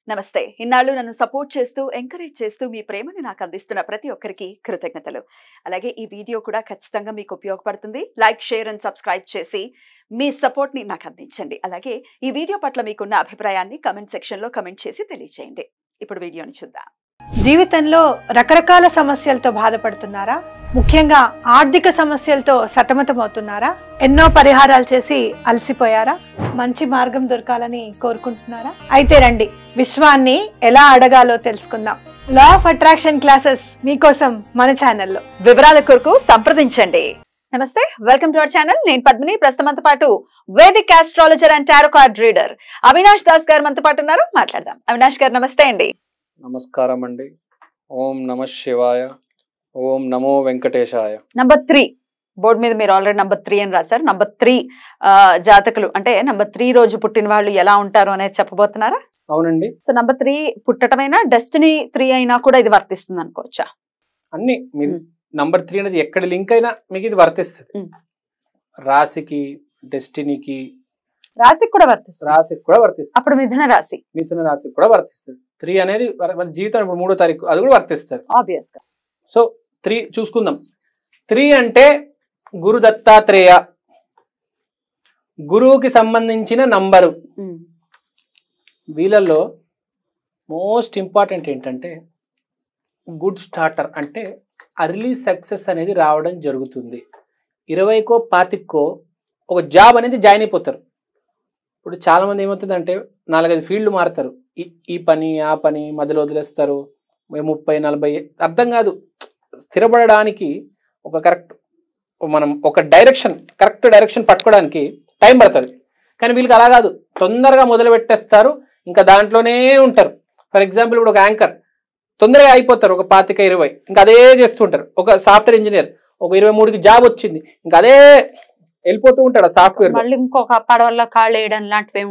నమస్తే. ఇన్నాళ్ళు నన్ను సపోర్ట్ చేస్తూ, ఎంకరేజ్ చేస్తూ మీ ప్రేమని నాకు అందిస్తున్న ప్రతి ఒక్కరికి కృతజ్ఞతలు. అలాగే ఈ వీడియో కూడా ఖచ్చితంగా మీకు ఉపయోగపడుతుంది. లైక్, షేర్ అండ్ సబ్స్క్రైబ్ చేసి మీ సపోర్ట్‌ని నాకు అందించండి. అలాగే ఈ వీడియో పట్ల మీకున్న అభిప్రాయాన్ని కామెంట్ సెక్షన్‌లో కామెంట్ చేసి తెలియజేయండి. ఇప్పుడు వీడియోని చూద్దాం. జీవితంలో రకరకాల సమస్యలతో బాధపడుతున్నారా? ముఖ్యంగా ఆర్థిక సమస్యలతో సతమతమవుతున్నారా? ఎన్నో పరిహారాలు చేసి అలసిపోయారా? మంచి మార్గం దొరకాలని కోరుకుంటున్నారా? అయితే రండి, విశ్వాన్ని ఎలా అడగాలో తెలుసుకుందాం. లా ఆఫ్ అట్రాక్షన్ క్లాసెస్ మీకోసం మన ఛానల్లో. వివరాల కొరకు సంప్రదించండి. నమస్తే, వెల్కమ్ టు అవర్ ఛానల్. నేను పద్మిని. ప్రస్తుతంతో పాటు Vedic astrologer and tarot card reader Avinash Das గారు మనతో పాటు ఉన్నారు. మాట్లాడదాం. అవినాష్ గారు నమస్తే అండి. నమస్కారం అండి. ఓం నమ శివాయ. ఓం నమో వెంకటేశాయ. నంబర్ 3 బోర్డు మీద మీరు ఆల్రెడీ నంబర్ 3 అని రాశారు. నంబర్ 3 జాతకులు అంటే నంబర్ 3 రోజు పుట్టిన వాళ్ళు ఎలా ఉంటారు అనేది చెప్పబోతున్నారా? అవునండి. సో నంబర్ 3 పుట్టటమైనా డెస్టినీ 3 అయినా కూడా ఇది వర్తిస్తుంది అనుకోవచ్చా? అన్ని మీరు నంబర్ 3 అనేది ఎక్కడ లింక్ అయినా మీకు ఇది వర్తిస్తుంది. రాశికి, డెస్టినీకి, రాశికి కూడా వర్తిస్తుంది. అప్పుడు మిథున రాశికి కూడా వర్తిస్తుంది. 3 అనేది మన జీవితం ఇప్పుడు 3వ తారీఖు అది కూడా వర్తిస్తుంది ఆబ్వియస్ గా. సో 3 చూసుకుందాం. 3 అంటే గురు దత్తాత్రేయ, గురువుకి సంబంధించిన నంబరు. వీళ్ళల్లో మోస్ట్ ఇంపార్టెంట్ ఏంటంటే గుడ్ స్టార్టర్, అంటే అర్లీ సక్సెస్ అనేది రావడం జరుగుతుంది. 20కో 25కో ఒక జాబ్ అనేది జాయిన్ అయిపోతారు. ఇప్పుడు చాలామంది ఏమవుతుందంటే 4-5 ఫీల్డ్లు మారుతారు. ఈ పని ఆ పని మధ్యలో వదిలేస్తారు. 30-40 అర్థం కాదు. స్థిరపడడానికి మనం ఒక కరెక్ట్ డైరెక్షన్ పట్టుకోవడానికి టైం పడుతుంది. కానీ వీళ్ళకి అలా కాదు, తొందరగా మొదలు పెట్టేస్తారు, ఇంకా దాంట్లోనే ఉంటారు. ఫర్ ఎగ్జాంపుల్ ఇప్పుడు ఒక యాంకర్ తొందరగా అయిపోతారు, ఒక 25-20 ఇంకా అదే చేస్తూ ఉంటారు. ఒక సాఫ్ట్వేర్ ఇంజనీర్ ఒక 23కి జాబ్ వచ్చింది, ఇంకా అదే వెళ్ళిపోతూ ఉంటాడు. ఆ సాఫ్ట్వేర్ మళ్ళీ ఇంకొక పడవల్లో కాళ్ళు వేయడం లాంటివి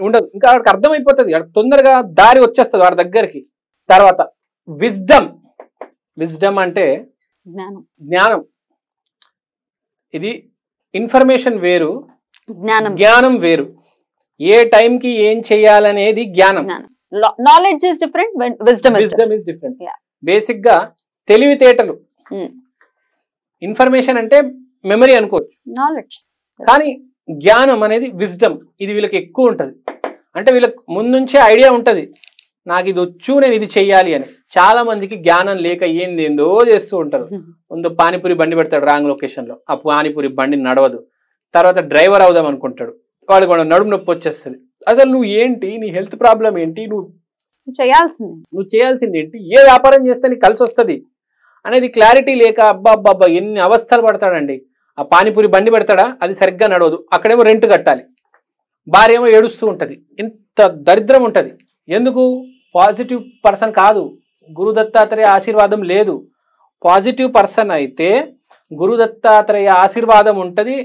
ఉండదు. ఇంకా వాడికి అర్థమైపోతుంది, తొందరగా దారి వచ్చేస్తుంది వాడి దగ్గరికి. తర్వాత విజ్డమ్ అంటే జ్ఞానం. ఇది ఇన్ఫర్మేషన్ వేరు, జ్ఞానం వేరు. ఏ టైంకి ఏం చేయాలనేది జ్ఞానం. Knowledge is different, wisdom is different. Basic గా తెలివితేటలు. ఇన్ఫర్మేషన్ అంటే మెమరీ అనుకోవచ్చు, నాలెడ్జ్. కానీ జ్ఞానం అనేది విజ్డమ్, ఇది వీళ్ళకి ఎక్కువ ఉంటుంది. అంటే వీళ్ళకి ముందు నుంచే ఐడియా ఉంటుంది, నాకు ఇది వచ్చు, నేను ఇది చెయ్యాలి అని. చాలా మందికి జ్ఞానం లేక ఏందేందో చేస్తూ ఉంటారు. ముందు పానీపూరి బండి పెడతాడు రాంగ్ లొకేషన్ లో, ఆ పానీపూరి బండి నడవదు. తర్వాత డ్రైవర్ అవుదాం అనుకుంటాడు, వాడికి కూడా నడుము నొప్పి వచ్చేస్తుంది. అసలు నువ్వు ఏంటి, నీ హెల్త్ ప్రాబ్లం ఏంటి, నువ్వు చేయాల్సింది ఏంటి, ఏ వ్యాపారం చేస్తే నీకు కలిసి వస్తుంది అనేది క్లారిటీ లేక అబ్బా ఎన్ని అవస్థలు పడతాడండి. ఆ పానీపూరి బండి పెడతాడా, అది సరిగ్గా నడవదు, అక్కడేమో రెంట్ కట్టాలి, భార్య ఏమో ఏడుస్తూ ఉంటుంది, ఇంత దరిద్రం ఉంటుంది. ఎందుకు? పాజిటివ్ పర్సన్ కాదు, గురు దత్తాత్రేయ ఆశీర్వాదం లేదు. పాజిటివ్ పర్సన్ అయితే గురు దత్తాత్రేయ ఆశీర్వాదం ఉంటుంది.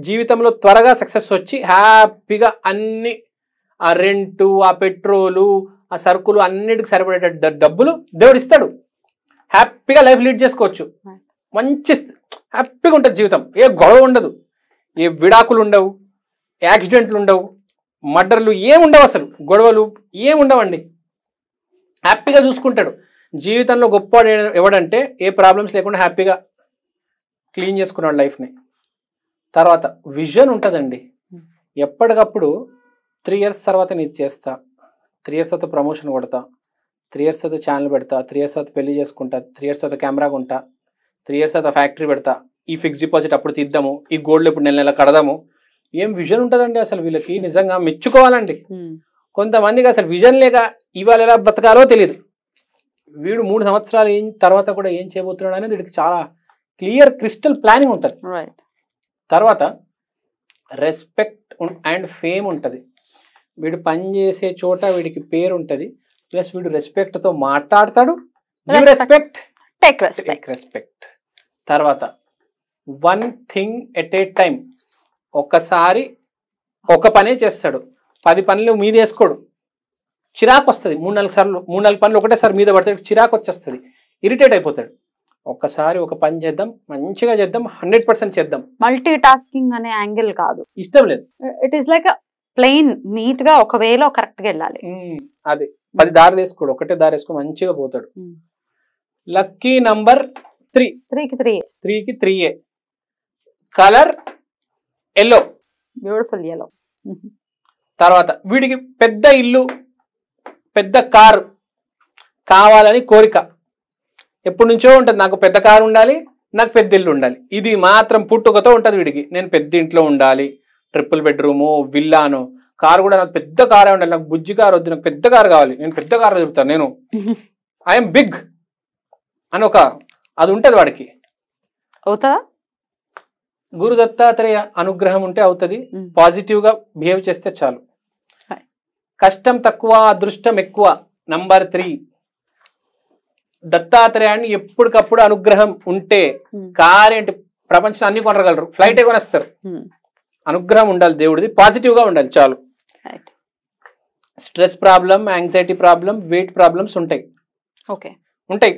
జీవితంలో త్వరగా సక్సెస్ వచ్చి హ్యాపీగా అన్ని, ఆ రెంటు, ఆ పెట్రోలు, ఆ సరుకులు అన్నిటికి సరిపడే డబ్బులు దేవుడు ఇస్తాడు. హ్యాపీగా లైఫ్ లీడ్ చేసుకోవచ్చు, మంచి హ్యాపీగా ఉంటుంది జీవితం. ఏ గొడవ ఉండదు, ఏ విడాకులు ఉండవు, యాక్సిడెంట్లు ఉండవు, మర్డర్లు ఏముండవు, అసలు గొడవలు ఏముండవండి. హ్యాపీగా చూసుకుంటాడు. జీవితంలో గొప్ప ఎవడంటే ఏ ప్రాబ్లమ్స్ లేకుండా హ్యాపీగా క్లీన్ చేసుకున్నాడు లైఫ్ని. తర్వాత విజన్ ఉంటుందండి. ఎప్పటికప్పుడు 3 years తర్వాత నేను చేస్తా, 3 years తర్వాత ప్రమోషన్ కొడతా, 3 years తర్వాత ఛానల్ పెడతా, 3 years తర్వాత పెళ్లి చేసుకుంటా, 3 years తర్వాత కెమెరా కొంటా, 3 years తర్వాత ఫ్యాక్టరీ పెడతా, ఈ ఫిక్స్ డిపాజిట్ అప్పుడు తీద్దాము, ఈ గోల్డ్ ఇప్పుడు నెల కడదాము. ఏం విజన్ ఉంటుందండి అసలు వీళ్ళకి, నిజంగా మెచ్చుకోవాలండి. కొంతమందికి అసలు విజన్ లేక ఇవాళ ఎలా బ్రతకాలో తెలియదు. వీడు 3 సంవత్సరాలు తర్వాత కూడా ఏం చేయబోతున్నాడు అనేది వీడికి చాలా క్లియర్ క్రిస్టల్ ప్లానింగ్ ఉంటుంది. తర్వాత రెస్పెక్ట్ అండ్ ఫేమ్ ఉంటుంది. వీడు పనిచేసే చోట వీడికి పేరు ఉంటుంది, ప్లస్ వీడు రెస్పెక్ట్తో మాట్లాడతాడు. రెస్పెక్ట్. తర్వాత 1 thing at a time, ఒక్కసారి ఒక పనే చేస్తాడు, 10 పనులు మీద వేసుకోడు. చిరాకు వస్తుంది, 3-4 పనులు ఒకటేసారి మీద పడతాడు, చిరాకు వచ్చేస్తుంది, ఇరిటేట్ అయిపోతాడు. ఒక్కసారి ఒక పని చేద్దాం, మంచిగా చేద్దాం, 100% చేద్దాం. మల్టీ టాస్కింగ్ అనే యాంగిల్ కాదు, ఇష్టం లేదు. It is like plain neat గా ఒక వేలో కరెక్ట్ గా వెళ్ళాలి. అదే 10 దారులు వేసుకోడు, ఒకటే దారి వేసుకో మంచిగా పోతాడు. Lucky number 3. 3కి 3A. Colour yellow, beautiful yellow. తర్వాత వీడికి పెద్ద ఇల్లు పెద్ద కారు కావాలని కోరిక ఎప్పటి నుంచో ఉంటుంది. నాకు పెద్ద కారు ఉండాలి, నాకు పెద్ద ఇల్లు ఉండాలి. ఇది మాత్రం పుట్టుకతో ఉంటుంది వీడికి. నేను పెద్ద ఇంట్లో ఉండాలి, ట్రిపుల్ బెడ్రూము విల్లాను, కారు కూడా నాకు పెద్ద కారే ఉండాలి, నాకు బుజ్జి కారు వద్దు, నాకు పెద్ద కారు కావాలి, నేను పెద్ద కారు తిరుగుతాను, నేను ఐఎమ్ బిగ్ అని ఒక అది ఉంటుంది వాడికి. అవుతుందా? గురు దత్తాత్రేయ అనుగ్రహం ఉంటే అవుతుంది. పాజిటివ్ గా బిహేవ్ చేస్తే చాలు. కష్టం తక్కువ అదృష్టం ఎక్కువ. నంబర్ 3 దత్తాత్రేయాన్ని ఎప్పటికప్పుడు అనుగ్రహం ఉంటే కారేంటి ప్రపంచం అన్ని కొనగలరు, ఫ్లైట్ కొనేస్తారు. అనుగ్రహం ఉండాలి దేవుడిది, పాజిటివ్ గా ఉండాలి చాలు. Stress problem, anxiety problem, weight problems ఉంటాయి. ఉంటాయి.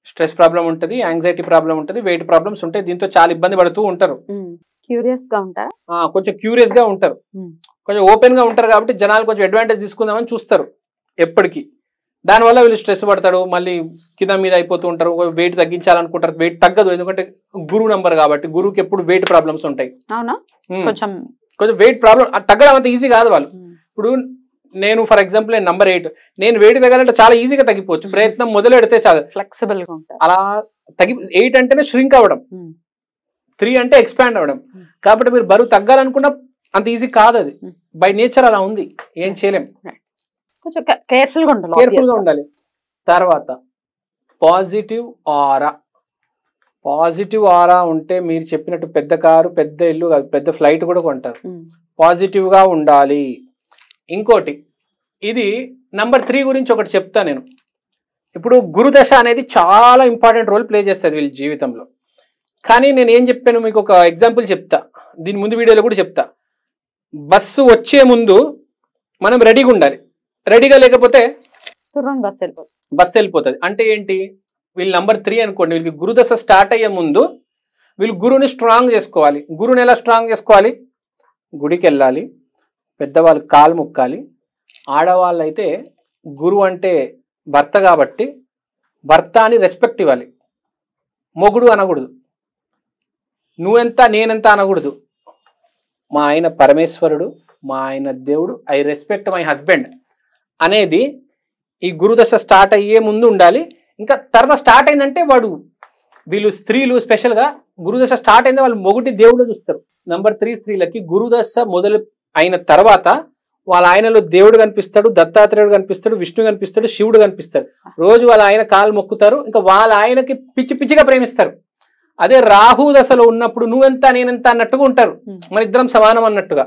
స్ట్రెస్ ప్రాబ్లం ఉంటుంది, యాంగ్జైటీ ప్రాబ్లం ఉంటుంది, వెయిట్ ప్రాబ్లమ్స్ ఉంటాయి. దీంతో చాలా ఇబ్బంది పడుతూ ఉంటారు. క్యూరియస్ గా ఉంటారు, కొంచెం క్యూరియస్ గా ఉంటారు, కొంచెం ఓపెన్ గా ఉంటారు. కాబట్టి జనాలు కొంచెం అడ్వాంటేజ్ తీసుకుందామని చూస్తారు ఎప్పటికీ. దానివల్ల వీళ్ళు స్ట్రెస్ పడతాడు, మళ్ళీ కింద మీద అయిపోతూ ఉంటారు. వెయిట్ తగ్గించాలనుకుంటారు, వెయిట్ తగ్గదు. ఎందుకంటే గురువు నంబర్ కాబట్టి గురువుకి ఎప్పుడు వెయిట్ ప్రాబ్లమ్స్ ఉంటాయి. కొంచెం వెయిట్ ప్రాబ్లం తగ్గడం అంత ఈజీ కాదు వాళ్ళు. ఇప్పుడు నేను ఫర్ ఎగ్జాంపుల్ నేను నంబర్ 8, నేను వెయిట్ తగ్గాలంటే చాలా ఈజీగా తగ్గిపోవచ్చు. ప్రయత్నం మొదలెడితే చాలు, ఫ్లెక్సిబుల్ గా ఉంటారు. అలా 8 అంటేనే ష్రింక్ అవ్వడం, 3 అంటే ఎక్స్పాండ్ అవ్వడం. కాబట్టి మీరు బరువు తగ్గాలనుకున్న అంత ఈజీ కాదు, అది బై నేచర్ అలా ఉంది, ఏం చేయలేం. కొంచెం కేర్ఫుల్ గా ఉండాలి. తర్వాత పాజిటివ్ ఆరా. పాజిటివ్ ఆరా ఉంటే మీరు చెప్పినట్టు పెద్ద కారు పెద్ద ఇల్లు కాదు, పెద్ద ఫ్లైట్ కూడా కొంటారు. పాజిటివ్ గా ఉండాలి. ఇంకోటి, ఇది నంబర్ 3 గురించి ఒకటి చెప్తా నేను. ఇప్పుడు గురుదశ అనేది చాలా ఇంపార్టెంట్ రోల్ ప్లే చేస్తుంది వీళ్ళ జీవితంలో. కానీ నేను ఏం చెప్పాను మీకు ఒక ఎగ్జాంపుల్ చెప్తా, దీని ముందు వీడియోలో కూడా చెప్తా. బస్సు వచ్చే ముందు మనం రెడీగా ఉండాలి. రెడీగా లేకపోతే బస్సు వెళ్ళిపోతుంది. అంటే ఏంటి, వీళ్ళు నంబర్ 3 అనుకోండి, వీళ్ళకి గురుదశ స్టార్ట్ అయ్యే ముందు వీళ్ళు గురువుని స్ట్రాంగ్ చేసుకోవాలి. గురువుని ఎలా స్ట్రాంగ్ చేసుకోవాలి? గుడికి వెళ్ళాలి, పెద్దవాళ్ళు కాలు మొక్కాలి. ఆడవాళ్ళు అయితే గురువు అంటే భర్త కాబట్టి భర్త అని రెస్పెక్ట్ ఇవ్వాలి. మొగుడు అనకూడదు, నువ్వెంత నేనెంత అనకూడదు. మా ఆయన పరమేశ్వరుడు, మా ఆయన దేవుడు, ఐ రెస్పెక్ట్ మై హస్బెండ్ అనేది ఈ గురుదశ స్టార్ట్ అయ్యే ముందు ఉండాలి. ఇంకా తర్వాత స్టార్ట్ అయిందంటే వీళ్ళు స్త్రీలు స్పెషల్గా గురుదశ స్టార్ట్ అయింది వాళ్ళు మొగుటి దేవుడు చూస్తారు. నంబర్ 3 స్త్రీలకి గురుదశ మొదలు అయిన తర్వాత వాళ్ళ ఆయనలో దేవుడు కనిపిస్తాడు, దత్తాత్రేయుడు కనిపిస్తాడు, విష్ణు కనిపిస్తాడు, శివుడు కనిపిస్తాడు. రోజు వాళ్ళ ఆయన కాలు మొక్కుతారు, ఇంకా వాళ్ళ ఆయనకి పిచ్చి పిచ్చిగా ప్రేమిస్తారు. అదే రాహు దశలో ఉన్నప్పుడు నువ్వెంత నేనెంత అన్నట్టుగా ఉంటారు, మన ఇద్దరం సమానం అన్నట్టుగా.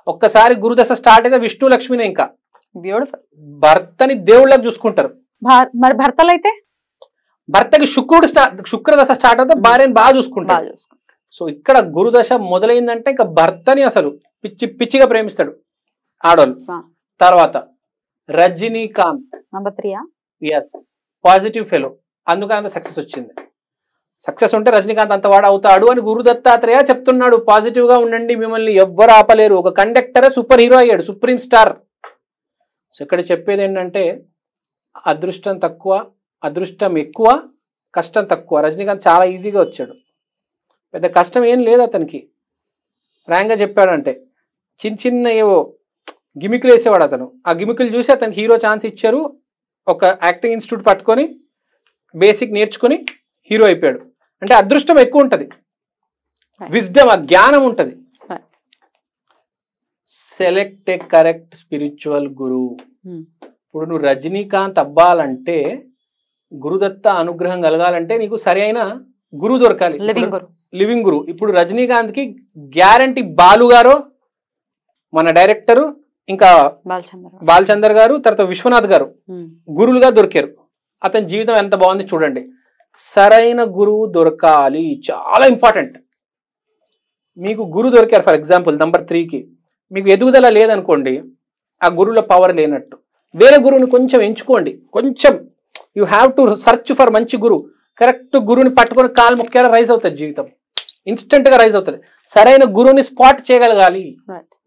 ఒక్కసారి గురుదశ స్టార్ట్ అయితే విష్ణు లక్ష్మిని ఇంకా భర్తని దేవుళ్ళకి చూసుకుంటారు. మరి భర్తలు అయితే భర్తకి శుక్రదశ స్టార్ట్ అవుతే భార్యని బాగా చూసుకుంటారు. సో ఇక్కడ గురుదశ మొదలైందంటే ఇంకా భర్తని అసలు పిచ్చి పిచ్చిగా ప్రేమిస్తాడు ఆడవాళ్ళు. తర్వాత Rajinikanth number 3. Yes, positive fellow, అందుకని అంత సక్సెస్ వచ్చింది. సక్సెస్ ఉంటే రజనీకాంత్ అంత వాడు అవుతాడు అని గురు దత్తాత్రేయ చెప్తున్నాడు. పాజిటివ్ గా ఉండండి, మిమ్మల్ని ఎవ్వరు ఆపలేరు. ఒక కండక్టరే సూపర్ హీరో అయ్యాడు, సుప్రీం స్టార్. సో ఇక్కడ చెప్పేది ఏంటంటే అదృష్టం తక్కువ, అదృష్టం ఎక్కువ, కష్టం తక్కువ. రజనీకాంత్ చాలా ఈజీగా వచ్చాడు, పెద్ద కష్టం ఏం లేదు అతనికి. ఫ్రాంక్గా చెప్పాడంటే చిన్న చిన్న ఏవో గిమికులు వేసేవాడు అతను. ఆ గిమికులు చూసి అతనికి హీరో ఛాన్స్ ఇచ్చారు. ఒక యాక్టింగ్ ఇన్స్టిట్యూట్ పట్టుకొని బేసిక్ నేర్చుకొని హీరో అయిపోయాడు. అంటే అదృష్టం ఎక్కువ ఉంటుంది, విజ్డమ్, ఆ జ్ఞానం ఉంటుంది. సెలెక్ట్ ఏ కరెక్ట్ స్పిరిచువల్ గురు. ఇప్పుడు నువ్వు రజనీకాంత్ అవ్వాలంటే, గురుదత్త అనుగ్రహం కలగాలంటే నీకు సరి అయిన గురువు దొరకాలి, లివింగ్ గురు. ఇప్పుడు రజనీకాంత్ కి గ్యారంటీ బాలు గారు, మన డైరెక్టరు, ఇంకా బాలచందర్ గారు, తర్వాత విశ్వనాథ్ గారు గురువులుగా దొరికారు. అతని జీవితం ఎంత బాగుంది చూడండి. సరైన గురువు దొరకాలి, చాలా ఇంపార్టెంట్. మీకు గురువు దొరికారు ఫర్ ఎగ్జాంపుల్ నంబర్ 3కి, మీకు ఎదుగుదల లేదనుకోండి, ఆ గురువుల పవర్ లేనట్టు. వేరే గురువుని కొంచెం ఎంచుకోండి, కొంచెం you have to search for మంచి గురువు. కరెక్ట్ గురువుని పట్టుకొని కాలు మొక్కేలా రైజ్ అవుతుంది జీవితం, ఇన్స్టెంట్ గా రైజ్ అవుతుంది. సరైన గురువుని స్పాట్ చేయగలగాలి,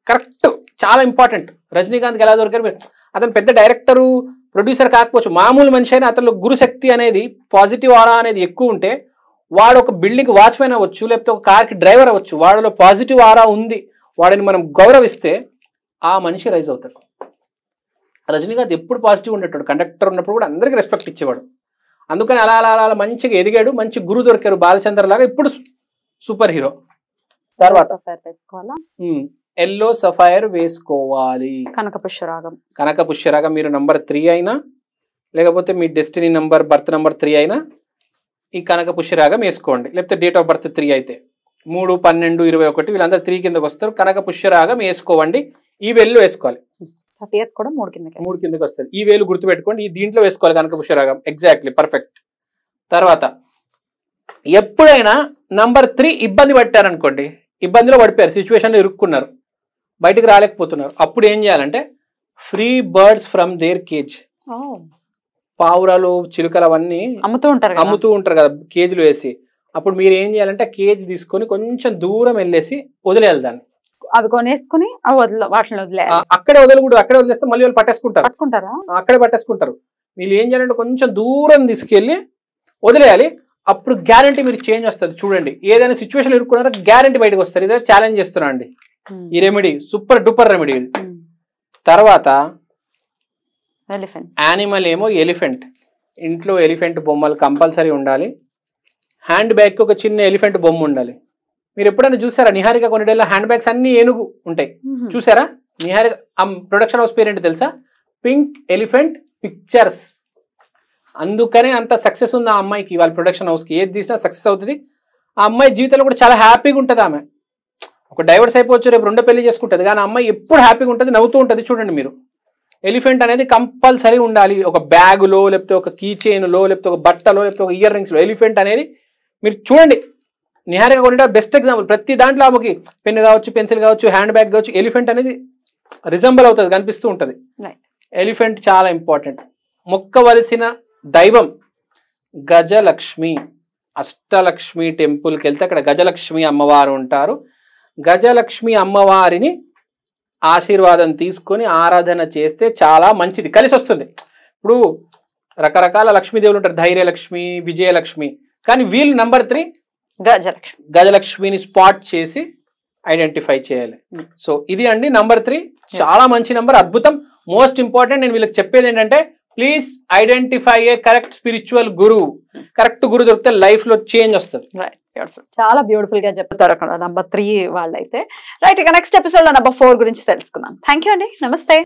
కరెక్ట్, చాలా ఇంపార్టెంట్. రజనీకాంత్కి ఎలా దొరికారు? అతను పెద్ద డైరెక్టరు, ప్రొడ్యూసర్ కాకపోవచ్చు, మామూలు మనిషి అయినా అతను గురుశక్తి అనేది, పాజిటివ్ ఆరా అనేది ఎక్కువ ఉంటే వాడు ఒక బిల్డింగ్ వాచ్మెన్ అవ్వచ్చు, లేకపోతే ఒక కార్కి డ్రైవర్ అవ్వచ్చు. వాడిలో పాజిటివ్ ఆరా ఉంది, వాడిని మనం గౌరవిస్తే ఆ మనిషి రైజ్ అవుతాడు. రజనీకాంత్ ఎప్పుడు పాజిటివ్ ఉండేటాడు, కండక్టర్ ఉన్నప్పుడు కూడా అందరికీ రెస్పెక్ట్ ఇచ్చేవాడు. అందుకని అలా అలా అలా మంచిగా ఎదిగాడు, మంచి గురువు దొరికారు బాలచంద్ర లాగా. ఇప్పుడు సూపర్ హీరో. తర్వాత ఎల్లో సఫైర్ వేసుకోవాలి. కనక పుష్యరాగం. కనక పుష్యరాగం మీరు నంబర్ 3 అయినా, లేకపోతే మీ డెస్టినీ నంబర్, బర్త్ నంబర్ 3 అయినా ఈ కనక పుష్యరాగం వేసుకోండి. లేకపోతే డేట్ ఆఫ్ బర్త్ 3 అయితే 3, 12, 21 వీళ్ళందరూ 3 కిందకి వస్తారు. కనక పుష్యరాగం వేసుకోవండి. ఈ వేలు వేసుకోవాలి. 30th కూడా 3 కిందకి వస్తుంది. ఈ వేలు గుర్తుపెట్టుకోండి, ఈ దీంట్లో వేసుకోవాలి కనక పుష్యరాగం. Exactly perfect. తర్వాత ఎప్పుడైనా నంబర్ 3 ఇబ్బంది పట్టారనుకోండి, ఇబ్బందిలో పడిపోయారు, సిచ్యువేషన్లో ఇరుక్కున్నారు, బయటికి రాలేకపోతున్నారు, అప్పుడు ఏం చేయాలంటే free birds from their cage. పావురాలు, చిలుకలు అవన్నీ అమ్ముతూ ఉంటారు కదా కేజీలు వేసి. అప్పుడు మీరు ఏం చేయాలంటే ఆ కేజీ తీసుకొని కొంచెం దూరం వెళ్ళేసి వదిలేయాలి దాన్ని. అవి కొనేసుకుని వాటిని వదిలేయాలి. అక్కడే వదలకూడదు, అక్కడే వదిలేస్తే మళ్ళీ వాళ్ళు పట్టేసుకుంటారు. అక్కడే పట్టేసుకుంటారు. మీరు ఏం చేయాలంటే కొంచెం దూరం తీసుకెళ్ళి వదిలేయాలి. అప్పుడు గ్యారంటీ మీరు చేంజ్ వస్తుంది. చూడండి, ఏదైనా సిచ్యువేషన్ ఇరుక్కున్నారో గ్యారంటీ బయటకు వస్తారు. ఇదే ఛాలెంజ్ చేస్తున్నా అండి ఈ రెమెడీ, సూపర్ డూపర్ రెమెడీ. తర్వాత యానిమల్ ఏమో ఎలిఫెంట్. ఇంట్లో ఎలిఫెంట్ బొమ్మలు కంపల్సరీ ఉండాలి. హ్యాండ్ బ్యాగ్కి ఒక చిన్న ఎలిఫెంట్ బొమ్మ ఉండాలి. మీరు ఎప్పుడైనా చూసారా నిహారిక కొన్నిడేళ్ళ హ్యాండ్ బ్యాగ్స్ అన్ని ఏనుగు ఉంటాయి, చూసారా? నిహారిక ప్రొడక్షన్ హౌస్ పేరేంటి తెలుసా? Pink elephant pictures. అందుకనే అంత సక్సెస్ ఉంది ఆ అమ్మాయికి. వాళ్ళ ప్రొడక్షన్ హౌస్కి ఏది తీసినా సక్సెస్ అవుతుంది. ఆ అమ్మాయి జీవితంలో కూడా చాలా హ్యాపీగా ఉంటుంది. ఆమె ఒక డైవర్స్ అయిపోవచ్చు, రేపు 2 పెళ్లి చేసుకుంటుంది, కానీ ఆ అమ్మాయి ఎప్పుడు హ్యాపీగా ఉంటుంది, నవ్వుతూ ఉంటుంది. చూడండి మీరు, ఎలిఫెంట్ అనేది కంపల్సరీ ఉండాలి. ఒక బ్యాగులో, లేకపోతే ఒక కీ చైన్లో, లేకపోతే ఒక బట్టలో, లేకపోతే ఒక ఇయర్ రింగ్స్లో ఎలిఫెంట్ అనేది మీరు చూడండి. నిహారిక కొనిట బెస్ట్ ఎగ్జాంపుల్. ప్రతి దాంట్లో ఆమెకి పెన్ను కావచ్చు, పెన్సిల్ కావచ్చు, హ్యాండ్ బ్యాగ్ కావచ్చు, ఎలిఫెంట్ అనేది రిజంబల్ అవుతుంది, కనిపిస్తూ ఉంటుంది. ఎలిఫెంట్ చాలా ఇంపార్టెంట్. మొక్కవలసిన దైవం గజలక్ష్మి. అష్టలక్ష్మి టెంపుల్కి వెళ్తే అక్కడ గజలక్ష్మి అమ్మవారు ఉంటారు. గజలక్ష్మి అమ్మవారిని ఆశీర్వాదం తీసుకొని ఆరాధన చేస్తే చాలా మంచిది, కలిసి వస్తుంది. ఇప్పుడు రకరకాల లక్ష్మీదేవులు ఉంటారు, ధైర్యలక్ష్మి, విజయలక్ష్మి, కానీ వీళ్ళు నంబర్ 3 గజలక్ష్మిని స్పాట్ చేసి ఐడెంటిఫై చేయాలి. సో ఇది అండి నంబర్ 3, చాలా మంచి నంబర్, అద్భుతం. మోస్ట్ ఇంపార్టెంట్ నేను వీళ్ళకి చెప్పేది ఏంటంటే, please identify A correct spiritual గురువు. కరెక్ట్ గురువు దొరికితే లైఫ్ లో చేంజ్ వస్తుంది. చాలా బ్యూటిఫుల్ గా చెప్తారు అక్కడ నంబర్ 3 వాళ్ళైతే. రైట్, ఇక నెక్స్ట్ ఎపిసోడ్ లో నంబర్ 4 గురించి తెలుసుకుందాం. థ్యాంక్ యూ అండి, నమస్తే.